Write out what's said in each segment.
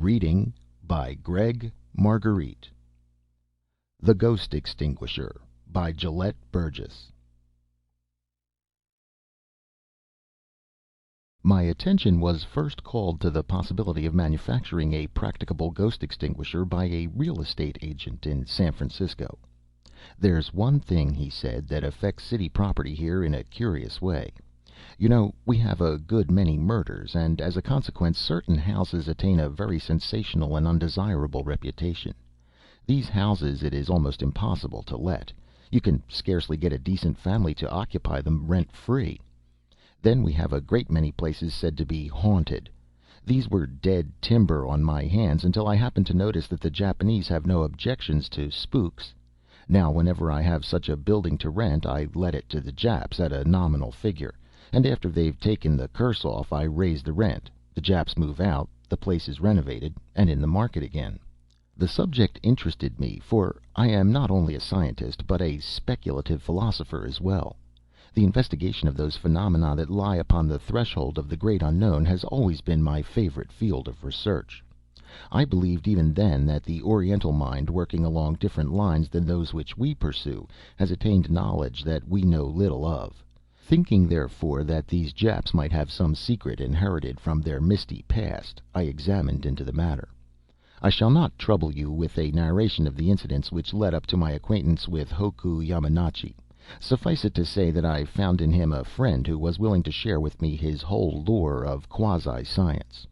Reading by Greg Marguerite. The Ghost Extinguisher by Gelett, Burgess. My attention was first called to the possibility of manufacturing a practicable ghost extinguisher by a real estate agent in San Francisco. "There's one thing," he said, "that affects city property here in a curious way. You know, we have a good many murders, and as a consequence certain houses attain a very sensational and undesirable reputation. These houses it is almost impossible to let. You can scarcely get a decent family to occupy them rent-free. Then we have a great many places said to be haunted. These were dead timber on my hands until I happened to notice that the Japanese have no objections to spooks. Now, whenever I have such a building to rent, I let it to the Japs at a nominal figure, and after they've taken the curse off, I raise the rent. The Japs move out, the place is renovated, and in the market again." The subject interested me, for I am not only a scientist, but a speculative philosopher as well. The investigation of those phenomena that lie upon the threshold of the great unknown has always been my favorite field of research. I believed even then that the Oriental mind, working along different lines than those which we pursue, has attained knowledge that we know little of. Thinking, therefore, that these Japs might have some secret inherited from their misty past, I examined into the matter. I shall not trouble you with a narration of the incidents which led up to my acquaintance with Hoku Yamanashi. Suffice it to say that I found in him a friend who was willing to share with me his whole lore of quasi-science.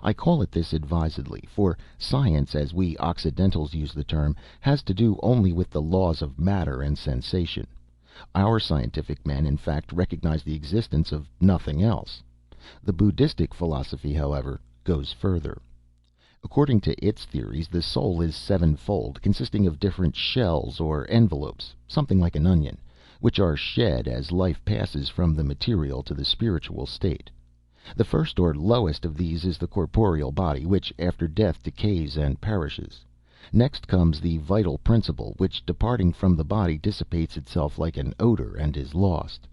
I call it this advisedly, for science, as we Occidentals use the term, has to do only with the laws of matter and sensation. Our scientific men, in fact, recognize the existence of nothing else. The Buddhistic philosophy, however, goes further. According to its theories, the soul is sevenfold, consisting of different shells or envelopes, something like an onion, which are shed as life passes from the material to the spiritual state. The first or lowest of these is the corporeal body, which after death decays and perishes. Next comes the vital principle, which, departing from the body, dissipates itself like an odor and is lost.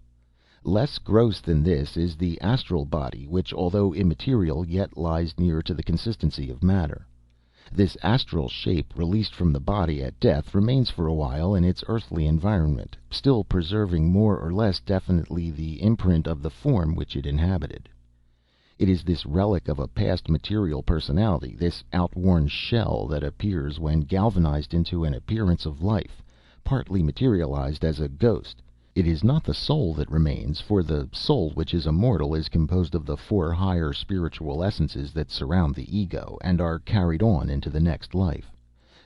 Less gross than this is the astral body, which, although immaterial, yet lies near to the consistency of matter. This astral shape, released from the body at death, remains for a while in its earthly environment, still preserving more or less definitely the imprint of the form which it inhabited. It is this relic of a past material personality, this outworn shell, that appears when galvanized into an appearance of life, partly materialized as a ghost. It is not the soul that remains, for the soul, which is immortal, is composed of the four higher spiritual essences that surround the ego, and are carried on into the next life.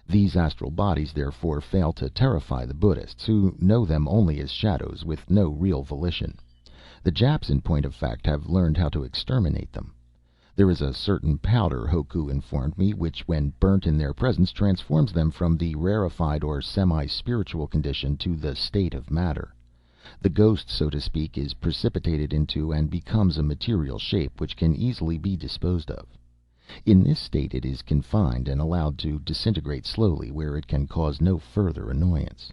These astral bodies, therefore, fail to terrify the Buddhists, who know them only as shadows with no real volition. The Japs, in point of fact, have learned how to exterminate them. There is a certain powder, Hoku informed me, which, when burnt in their presence, transforms them from the rarefied or semi-spiritual condition to the state of matter. The ghost, so to speak, is precipitated into and becomes a material shape which can easily be disposed of. In this state it is confined and allowed to disintegrate slowly where it can cause no further annoyance.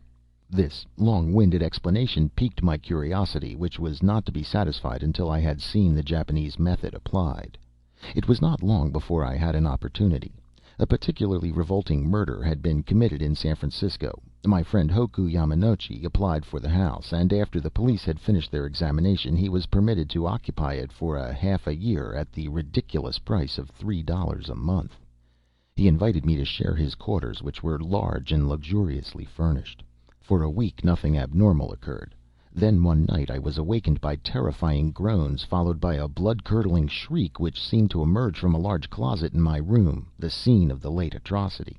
This long-winded explanation piqued my curiosity, which was not to be satisfied until I had seen the Japanese method applied. It was not long before I had an opportunity. A particularly revolting murder had been committed in San Francisco. My friend Hoku Yamanochi applied for the house, and after the police had finished their examination he was permitted to occupy it for half a year at the ridiculous price of $3 a month. He invited me to share his quarters, which were large and luxuriously furnished. For a week nothing abnormal occurred. Then one night I was awakened by terrifying groans, followed by a blood-curdling shriek which seemed to emerge from a large closet in my room, the scene of the late atrocity.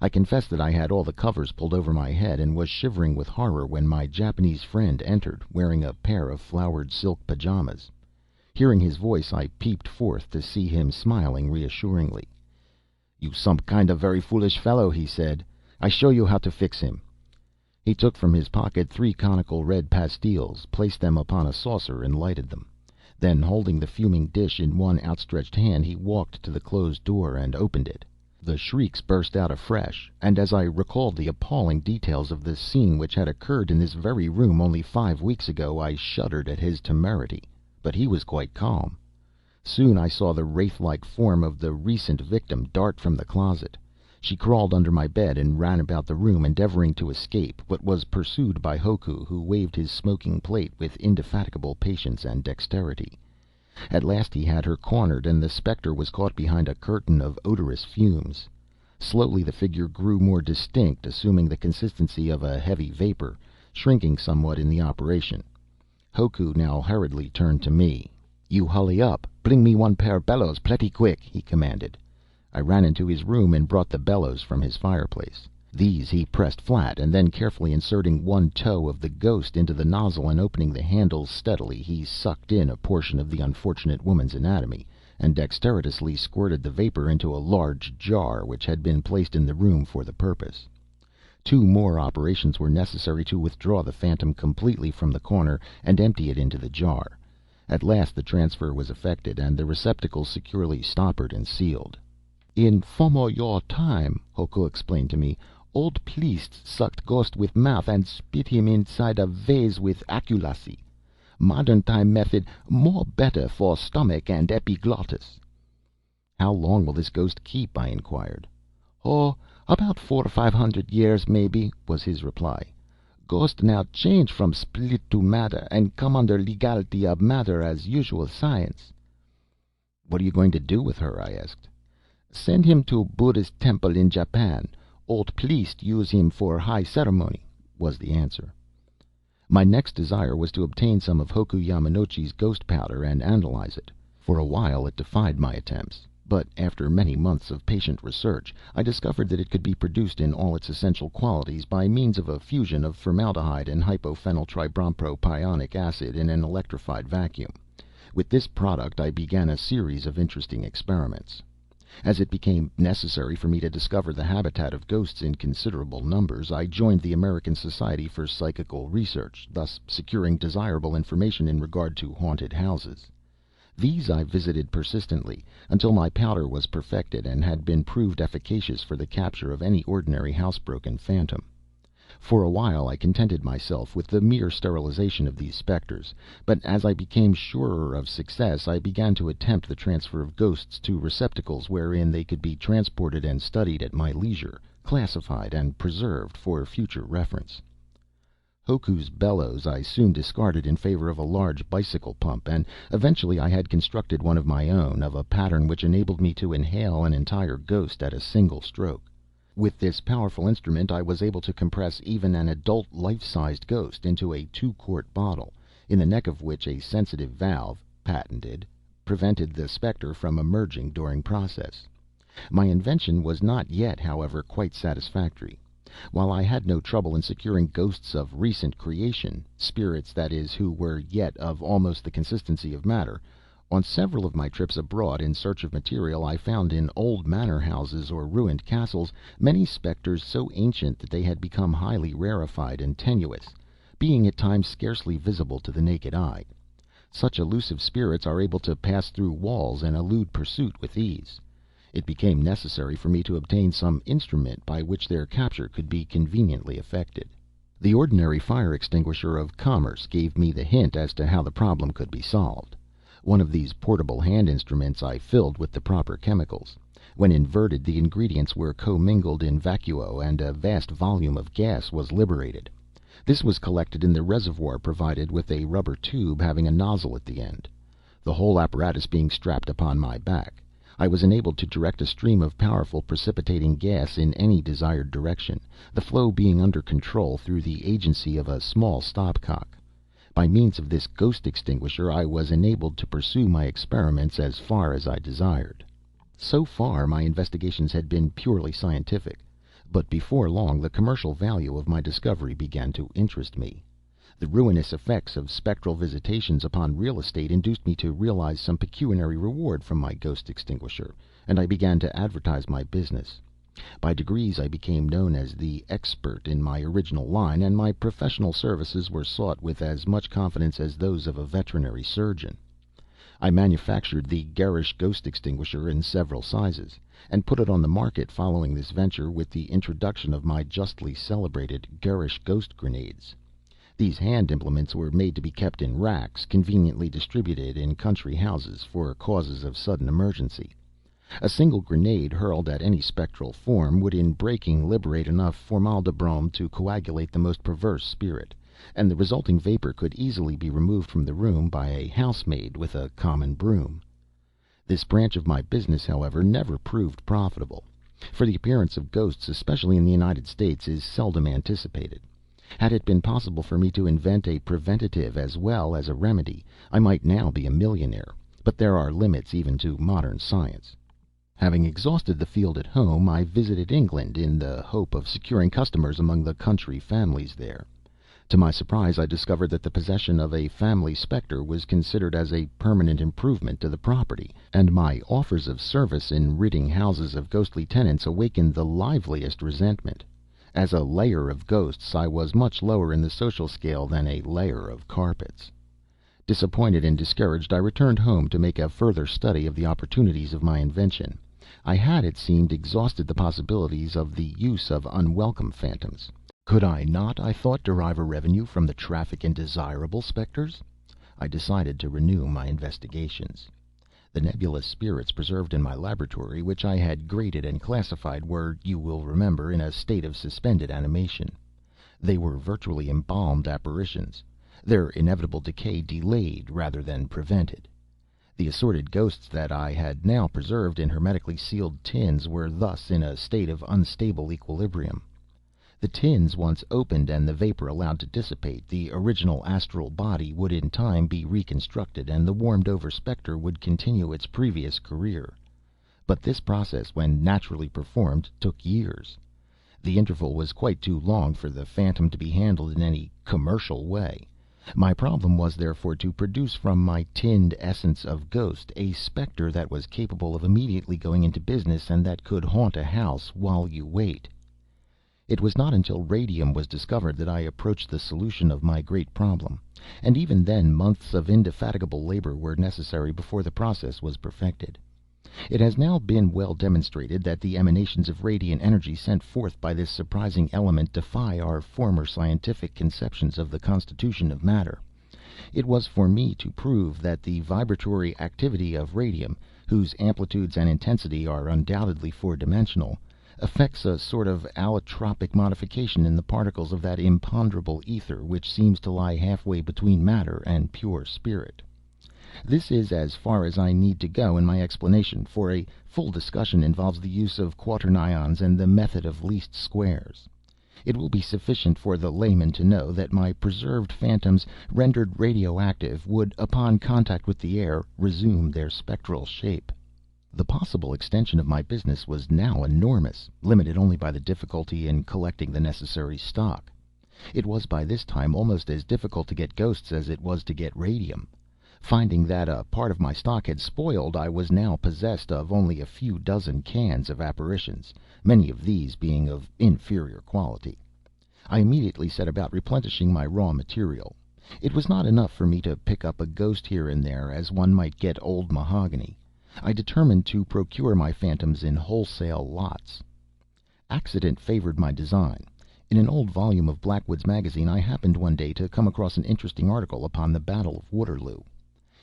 I confess that I had all the covers pulled over my head, and was shivering with horror when my Japanese friend entered, wearing a pair of flowered silk pajamas. Hearing his voice, I peeped forth to see him smiling reassuringly. "You some kind of very foolish fellow," he said. "I show you how to fix him." He took from his pocket 3 conical red pastilles, placed them upon a saucer, and lighted them. Then, holding the fuming dish in one outstretched hand, he walked to the closed door and opened it. The shrieks burst out afresh, and as I recalled the appalling details of the scene which had occurred in this very room only 5 weeks ago, I shuddered at his temerity. But he was quite calm. Soon I saw the wraith-like form of the recent victim dart from the closet. She crawled under my bed and ran about the room, endeavoring to escape, but was pursued by Hoku, who waved his smoking plate with indefatigable patience and dexterity. At last he had her cornered, and the specter was caught behind a curtain of odorous fumes. Slowly the figure grew more distinct, assuming the consistency of a heavy vapor, shrinking somewhat in the operation. Hoku now hurriedly turned to me. "You hully up! Bling me one pair bellows pletty quick!" he commanded. I ran into his room and brought the bellows from his fireplace. These he pressed flat, and then, carefully inserting one toe of the ghost into the nozzle and opening the handle steadily, he sucked in a portion of the unfortunate woman's anatomy, and dexterously squirted the vapor into a large jar which had been placed in the room for the purpose. 2 more operations were necessary to withdraw the phantom completely from the corner and empty it into the jar. At last the transfer was effected, and the receptacle securely stoppered and sealed. "In former your time," Hoku explained to me, "old priests sucked ghost with mouth and spit him inside a vase with accuracy. Modern time method more better for stomach and epiglottis." "How long will this ghost keep?" I inquired. "Oh, about 400 or 500 years, maybe," was his reply. "Ghost now change from split to matter, and come under legality of matter as usual science." "What are you going to do with her?" I asked. "Send him to Buddhist temple in Japan. Old priest use him for high ceremony," was the answer. My next desire was to obtain some of Hoku Yamanouchi's ghost powder and analyze it. For a while it defied my attempts, but after many months of patient research I discovered that it could be produced in all its essential qualities by means of a fusion of formaldehyde and hypophenyltribromopropionic acid in an electrified vacuum. With this product I began a series of interesting experiments. As it became necessary for me to discover the habitat of ghosts in considerable numbers, I joined the American Society for Psychical Research, thus securing desirable information in regard to haunted houses. These I visited persistently, until my powder was perfected and had been proved efficacious for the capture of any ordinary housebroken phantom. For a while I contented myself with the mere sterilization of these specters, but as I became surer of success I began to attempt the transfer of ghosts to receptacles wherein they could be transported and studied at my leisure, classified and preserved for future reference. Hoku's bellows I soon discarded in favor of a large bicycle pump, and eventually I had constructed one of my own, of a pattern which enabled me to inhale an entire ghost at a single stroke. With this powerful instrument I was able to compress even an adult life-sized ghost into a 2-quart bottle, in the neck of which a sensitive valve, patented, prevented the specter from emerging during process. My invention was not yet, however, quite satisfactory. While I had no trouble in securing ghosts of recent creation, spirits, that is, who were yet of almost the consistency of matter, on several of my trips abroad in search of material I found in old manor houses or ruined castles many specters so ancient that they had become highly rarefied and tenuous, being at times scarcely visible to the naked eye. Such elusive spirits are able to pass through walls and elude pursuit with ease. It became necessary for me to obtain some instrument by which their capture could be conveniently effected. The ordinary fire extinguisher of commerce gave me the hint as to how the problem could be solved. One of these portable hand instruments I filled with the proper chemicals. When inverted, the ingredients were commingled in vacuo, and a vast volume of gas was liberated. This was collected in the reservoir provided with a rubber tube having a nozzle at the end. The whole apparatus being strapped upon my back, I was enabled to direct a stream of powerful precipitating gas in any desired direction, the flow being under control through the agency of a small stopcock. By means of this ghost extinguisher I was enabled to pursue my experiments as far as I desired. So far my investigations had been purely scientific, but before long the commercial value of my discovery began to interest me. The ruinous effects of spectral visitations upon real estate induced me to realize some pecuniary reward from my ghost extinguisher, and I began to advertise my business. By degrees I became known as the expert in my original line, and my professional services were sought with as much confidence as those of a veterinary surgeon. I manufactured the garish ghost extinguisher in several sizes, and put it on the market following this venture with the introduction of my justly celebrated garish ghost grenades. These hand implements were made to be kept in racks, conveniently distributed in country houses for causes of sudden emergency. A single grenade hurled at any spectral form would in breaking liberate enough formaldybrom to coagulate the most perverse spirit, and the resulting vapor could easily be removed from the room by a housemaid with a common broom. This branch of my business, however, never proved profitable, for the appearance of ghosts, especially in the United States, is seldom anticipated. Had it been possible for me to invent a preventative as well as a remedy, I might now be a millionaire, but there are limits even to modern science. Having exhausted the field at home, I visited England in the hope of securing customers among the country families there. To my surprise, I discovered that the possession of a family spectre was considered as a permanent improvement to the property, and my offers of service in ridding houses of ghostly tenants awakened the liveliest resentment. As a layer of ghosts, I was much lower in the social scale than a layer of carpets. Disappointed and discouraged, I returned home to make a further study of the opportunities of my invention. I had, it seemed, exhausted the possibilities of the use of unwelcome phantoms. Could I not, I thought, derive a revenue from the traffic in desirable specters? I decided to renew my investigations. The nebulous spirits preserved in my laboratory, which I had graded and classified, were, you will remember, in a state of suspended animation. They were virtually embalmed apparitions, their inevitable decay delayed rather than prevented. The assorted ghosts that I had now preserved in hermetically sealed tins were thus in a state of unstable equilibrium. The tins once opened and the vapor allowed to dissipate, the original astral body would in time be reconstructed, and the warmed over spectre would continue its previous career. But this process, when naturally performed, took years. The interval was quite too long for the phantom to be handled in any commercial way. My problem was, therefore, to produce from my tinned essence of ghost a spectre that was capable of immediately going into business, and that could haunt a house while you wait. It was not until radium was discovered that I approached the solution of my great problem, and even then months of indefatigable labor were necessary before the process was perfected. It has now been well demonstrated that the emanations of radiant energy sent forth by this surprising element defy our former scientific conceptions of the constitution of matter. It was for me to prove that the vibratory activity of radium, whose amplitudes and intensity are undoubtedly four-dimensional, affects a sort of allotropic modification in the particles of that imponderable ether which seems to lie halfway between matter and pure spirit. This is as far as I need to go in my explanation, for a full discussion involves the use of quaternions and the method of least squares. It will be sufficient for the layman to know that my preserved phantoms, rendered radioactive, would, upon contact with the air, resume their spectral shape. The possible extension of my business was now enormous, limited only by the difficulty in collecting the necessary stock. It was by this time almost as difficult to get ghosts as it was to get radium. Finding that a part of my stock had spoiled, I was now possessed of only a few dozen cans of apparitions, many of these being of inferior quality. I immediately set about replenishing my raw material. It was not enough for me to pick up a ghost here and there, as one might get old mahogany. I determined to procure my phantoms in wholesale lots. Accident favored my design. In an old volume of Blackwood's Magazine I happened one day to come across an interesting article upon the Battle of Waterloo.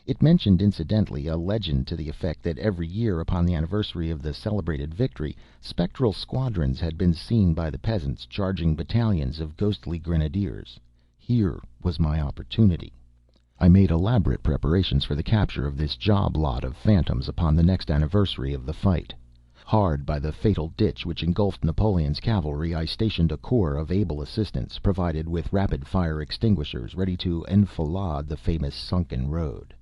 It mentioned incidentally a legend to the effect that every year, upon the anniversary of the celebrated victory, spectral squadrons had been seen by the peasants charging battalions of ghostly grenadiers. Here was my opportunity. I made elaborate preparations for the capture of this job lot of phantoms upon the next anniversary of the fight. Hard by the fatal ditch which engulfed Napoleon's cavalry, I stationed a corps of able assistants, provided with rapid-fire extinguishers, ready to enfilade the famous sunken road.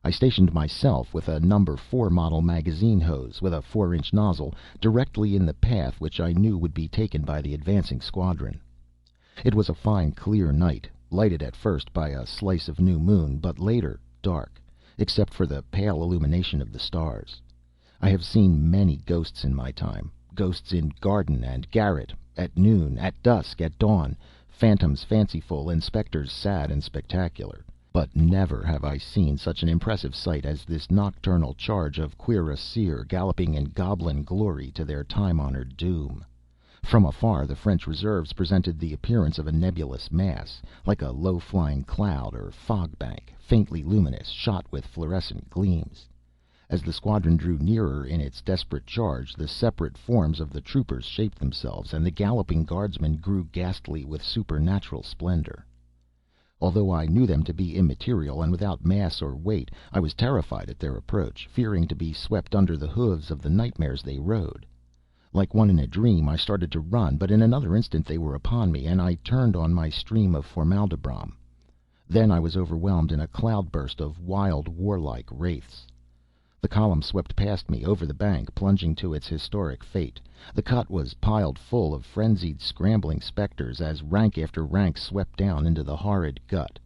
I stationed myself, with a No. 4 model magazine hose, with a 4-inch nozzle, directly in the path which I knew would be taken by the advancing squadron. It was a fine, clear night, lighted at first by a slice of new moon, but later dark, except for the pale illumination of the stars. I have seen many ghosts in my time, ghosts in garden and garret, at noon, at dusk, at dawn, phantoms fanciful and specters sad and spectacular. But never have I seen such an impressive sight as this nocturnal charge of cuirassiers galloping in goblin glory to their time-honored doom. From afar, the French reserves presented the appearance of a nebulous mass, like a low-flying cloud or fog bank, faintly luminous, shot with fluorescent gleams. As the squadron drew nearer in its desperate charge, the separate forms of the troopers shaped themselves, and the galloping guardsmen grew ghastly with supernatural splendor. Although I knew them to be immaterial and without mass or weight, I was terrified at their approach, fearing to be swept under the hoofs of the nightmares they rode. Like one in a dream, I started to run, but in another instant they were upon me, and I turned on my stream of formaldybrom. Then I was overwhelmed in a cloudburst of wild, warlike wraiths. The column swept past me, over the bank, plunging to its historic fate. The cut was piled full of frenzied, scrambling specters, as rank after rank swept down into the horrid gut.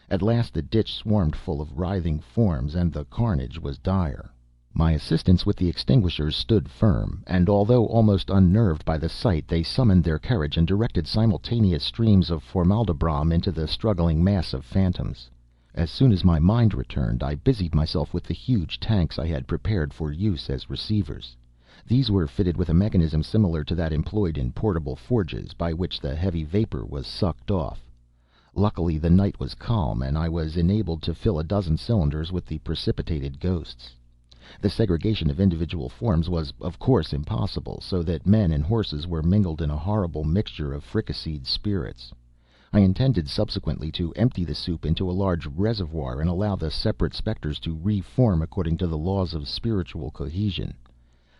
At last the ditch swarmed full of writhing forms, and the carnage was dire. My assistants with the extinguishers stood firm, and although almost unnerved by the sight, they summoned their courage and directed simultaneous streams of formaldybrom into the struggling mass of phantoms. As soon as my mind returned, I busied myself with the huge tanks I had prepared for use as receivers. These were fitted with a mechanism similar to that employed in portable forges, by which the heavy vapor was sucked off. Luckily the night was calm, and I was enabled to fill a dozen cylinders with the precipitated ghosts. The segregation of individual forms was, of course, impossible, so that men and horses were mingled in a horrible mixture of fricasseed spirits. I intended subsequently to empty the soup into a large reservoir and allow the separate specters to reform according to the laws of spiritual cohesion.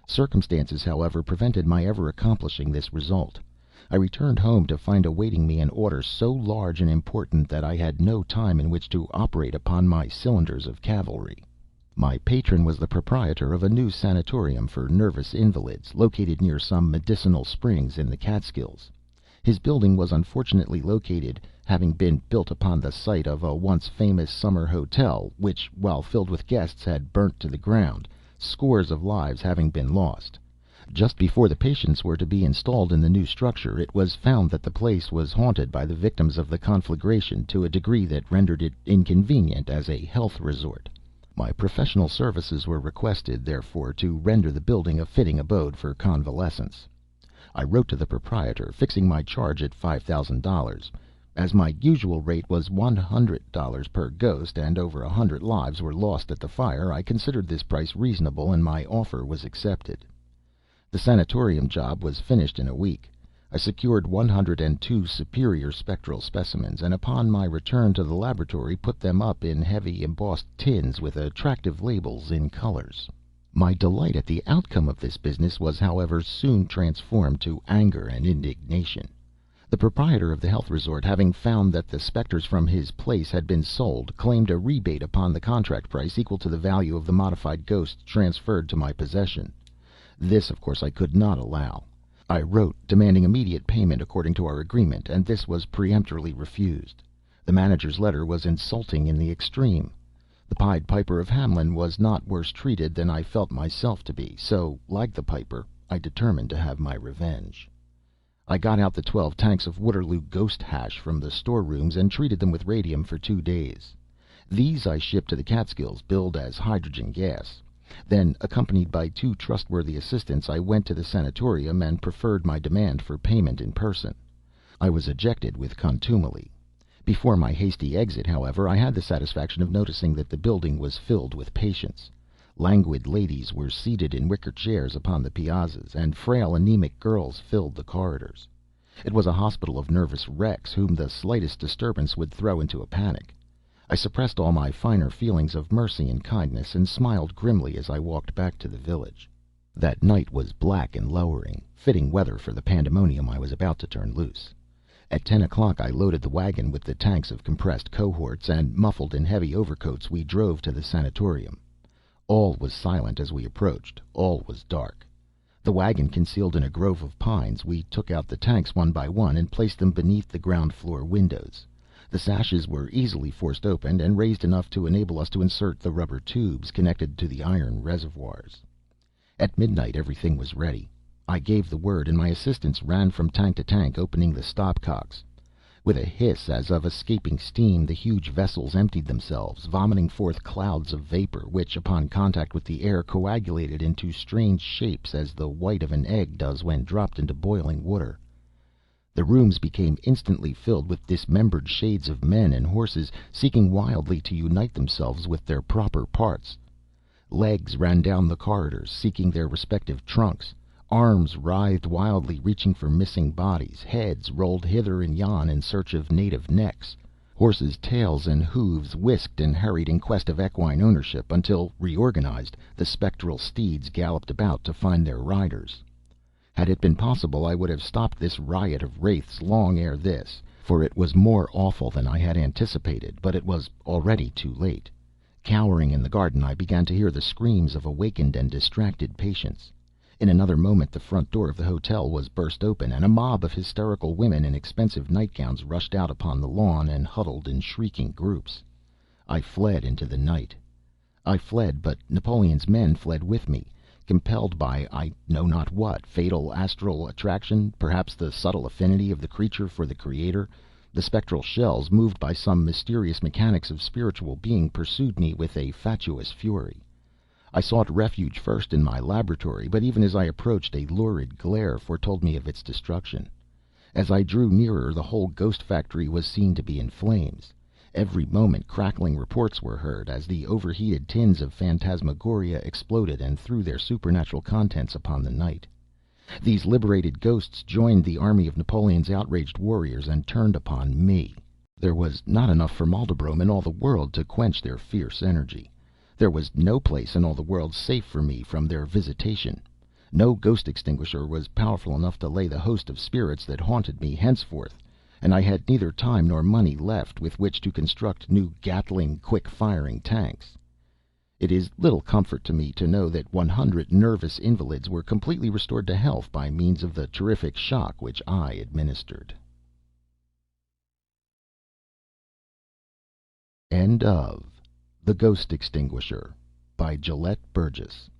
Circumstances, however, prevented my ever accomplishing this result. I returned home to find awaiting me an order so large and important that I had no time in which to operate upon my cylinders of cavalry. My patron was the proprietor of a new sanatorium for nervous invalids, located near some medicinal springs in the Catskills. His building was unfortunately located, having been built upon the site of a once famous summer hotel, which, while filled with guests, had burnt to the ground, scores of lives having been lost. Just before the patients were to be installed in the new structure, it was found that the place was haunted by the victims of the conflagration to a degree that rendered it inconvenient as a health resort. My professional services were requested, therefore, to render the building a fitting abode for convalescents. I wrote to the proprietor, fixing my charge at $5,000. As my usual rate was $100 per ghost, and over 100 lives were lost at the fire, I considered this price reasonable, and my offer was accepted. The sanatorium job was finished in a week. I secured 102 superior spectral specimens, and upon my return to the laboratory put them up in heavy embossed tins with attractive labels in colors. My delight at the outcome of this business was, however, soon transformed to anger and indignation. The proprietor of the health resort, having found that the specters from his place had been sold, claimed a rebate upon the contract price equal to the value of the modified ghosts transferred to my possession. This, of course, I could not allow. I wrote, demanding immediate payment according to our agreement, and this was peremptorily refused. The manager's letter was insulting in the extreme. The Pied Piper of Hamelin was not worse treated than I felt myself to be, so, like the piper, I determined to have my revenge. I got out the 12 tanks of Waterloo ghost hash from the storerooms and treated them with radium for 2 days. These I shipped to the Catskills, billed as hydrogen gas. Then, accompanied by 2 trustworthy assistants, I went to the sanatorium and preferred my demand for payment in person. I was ejected with contumely. Before my hasty exit, however, I had the satisfaction of noticing that the building was filled with patients. Languid ladies were seated in wicker chairs upon the piazzas, and frail, anemic girls filled the corridors. It was a hospital of nervous wrecks whom the slightest disturbance would throw into a panic. I suppressed all my finer feelings of mercy and kindness, and smiled grimly as I walked back to the village. That night was black and lowering, fitting weather for the pandemonium I was about to turn loose. At 10 o'clock I loaded the wagon with the tanks of compressed cohorts, and, muffled in heavy overcoats, we drove to the sanatorium. All was silent as we approached. All was dark. The wagon concealed in a grove of pines, we took out the tanks one by one and placed them beneath the ground floor windows. The sashes were easily forced open, and raised enough to enable us to insert the rubber tubes connected to the iron reservoirs. At midnight everything was ready. I gave the word, and my assistants ran from tank to tank, opening the stopcocks. With a hiss as of escaping steam, the huge vessels emptied themselves, vomiting forth clouds of vapor, which, upon contact with the air, coagulated into strange shapes as the white of an egg does when dropped into boiling water. The rooms became instantly filled with dismembered shades of men and horses, seeking wildly to unite themselves with their proper parts. Legs ran down the corridors, seeking their respective trunks. Arms writhed wildly, reaching for missing bodies. Heads rolled hither and yon in search of native necks. Horses' tails and hooves whisked and hurried in quest of equine ownership, until, reorganized, the spectral steeds galloped about to find their riders. Had it been possible, I would have stopped this riot of wraiths long ere this, for it was more awful than I had anticipated, but it was already too late. Cowering in the garden, I began to hear the screams of awakened and distracted patients. In another moment the front door of the hotel was burst open, and a mob of hysterical women in expensive nightgowns rushed out upon the lawn and huddled in shrieking groups. I fled into the night. I fled, but Napoleon's men fled with me, compelled by I know not what fatal astral attraction, perhaps the subtle affinity of the creature for the Creator. The spectral shells, moved by some mysterious mechanics of spiritual being, pursued me with a fatuous fury. I sought refuge first in my laboratory, but even as I approached, a lurid glare foretold me of its destruction. As I drew nearer, the whole ghost factory was seen to be in flames. Every moment crackling reports were heard, as the overheated tins of phantasmagoria exploded and threw their supernatural contents upon the night. These liberated ghosts joined the army of Napoleon's outraged warriors and turned upon me. There was not enough formaldybrom in all the world to quench their fierce energy. There was no place in all the world safe for me from their visitation. No ghost extinguisher was powerful enough to lay the host of spirits that haunted me henceforth, and I had neither time nor money left with which to construct new Gatling quick-firing tanks. It is little comfort to me to know that 100 nervous invalids were completely restored to health by means of the terrific shock which I administered. End of The Ghost Extinguisher by Gelett, Burgess.